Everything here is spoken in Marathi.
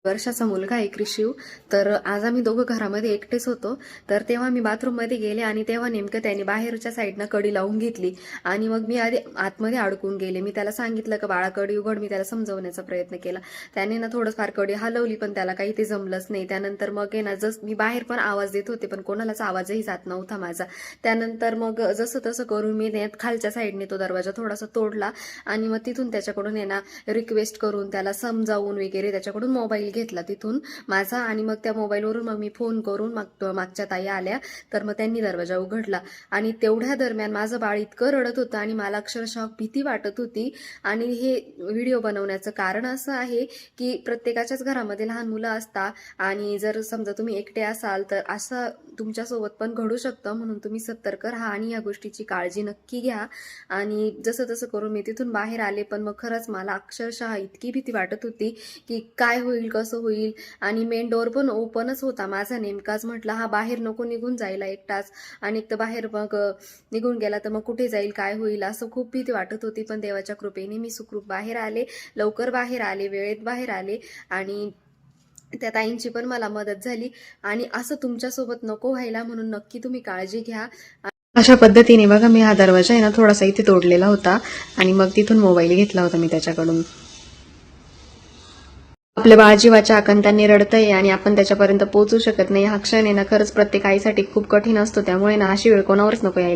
वर्षाचा मुलगा आहे क्रिशिव. तर आज आम्ही दोघं घरामध्ये एकटेच होतो. तर तेव्हा मी बाथरूममध्ये गेले आणि तेव्हा नेमकं त्याने बाहेरच्या साईडनं कडी लावून घेतली आणि मग मी आधी आतमध्ये अडकून गेले. मी त्याला सांगितलं की बाळा कडी उघड, मी त्याला समजवण्याचा प्रयत्न केला. त्याने ना थोडंफार कडी हलवली पण त्याला काही ते जमलंच नाही. त्यानंतर मग आहे ना मी बाहेर पण आवाज देत होते पण कोणालाच आवाजही जात नव्हता माझा. त्यानंतर मग जसं तसं करून मी खालच्या साईडने तो दरवाजा थोडासा तोडला आणि मग तिथून त्याच्याकडून आहे ना रिक्वेस्ट करून त्याला समजावून वगैरे त्याच्याकडून मोबाईल घेतला तिथून माझा आणि मग त्या मोबाईलवरून मग मी फोन करून मग मागच्या ताई आल्या. तर मग त्यांनी दरवाजा उघडला आणि तेवढ्या दरम्यान माझं बाळ इतकं रडत होतं आणि मला अक्षरशः भीती वाटत होती. आणि हे व्हिडिओ बनवण्याचं कारण असं आहे की प्रत्येकाच्याच घरामध्ये लहान मुलं असतात आणि जर समजा तुम्ही एकटे असाल तर असं तुमच्यासोबत पण घडू शकतं. म्हणून तुम्ही सतर्क राहा आणि या गोष्टीची काळजी नक्की घ्या. आणि जसं तसं करून मी तिथून बाहेर आले. पण मग खरंच मला अक्षरशः इतकी भीती वाटत होती की काय होईल कसं होईल. आणि मेन डोअर पण ओपनच होता माझा नेमकाच. म्हटलं हा बाहेर नको निघून जायला एकटाच आणि एक तर बाहेर मग निघून गेला तर मग कुठे जाईल काय होईल असं खूप भीती वाटत होती. पण देवाच्या कृपेने मी सुखरूप बाहेर आले, लवकर बाहेर आले, वेळेत बाहेर आले आणि त्या ताईंची पण मला मदत झाली. आणि असं तुमच्यासोबत नको व्हायला म्हणून नक्की तुम्ही काळजी घ्या. अशा पद्धतीने बघा मी हा दरवाजा आहे ना थोडासा इथे तोडलेला होता आणि मग तिथून मोबाईल घेतला होता मी त्याच्याकडून. आपल्या बाळ जीवाच्या आकांताने रडतंय आणि आपण त्याच्यापर्यंत पोहोचू शकत नाही. हा क्षण आहे ना खरंच प्रत्येक आईसाठी खूप कठीण असतो. त्यामुळे ना अशी वेळ कोणावरच नको यायला.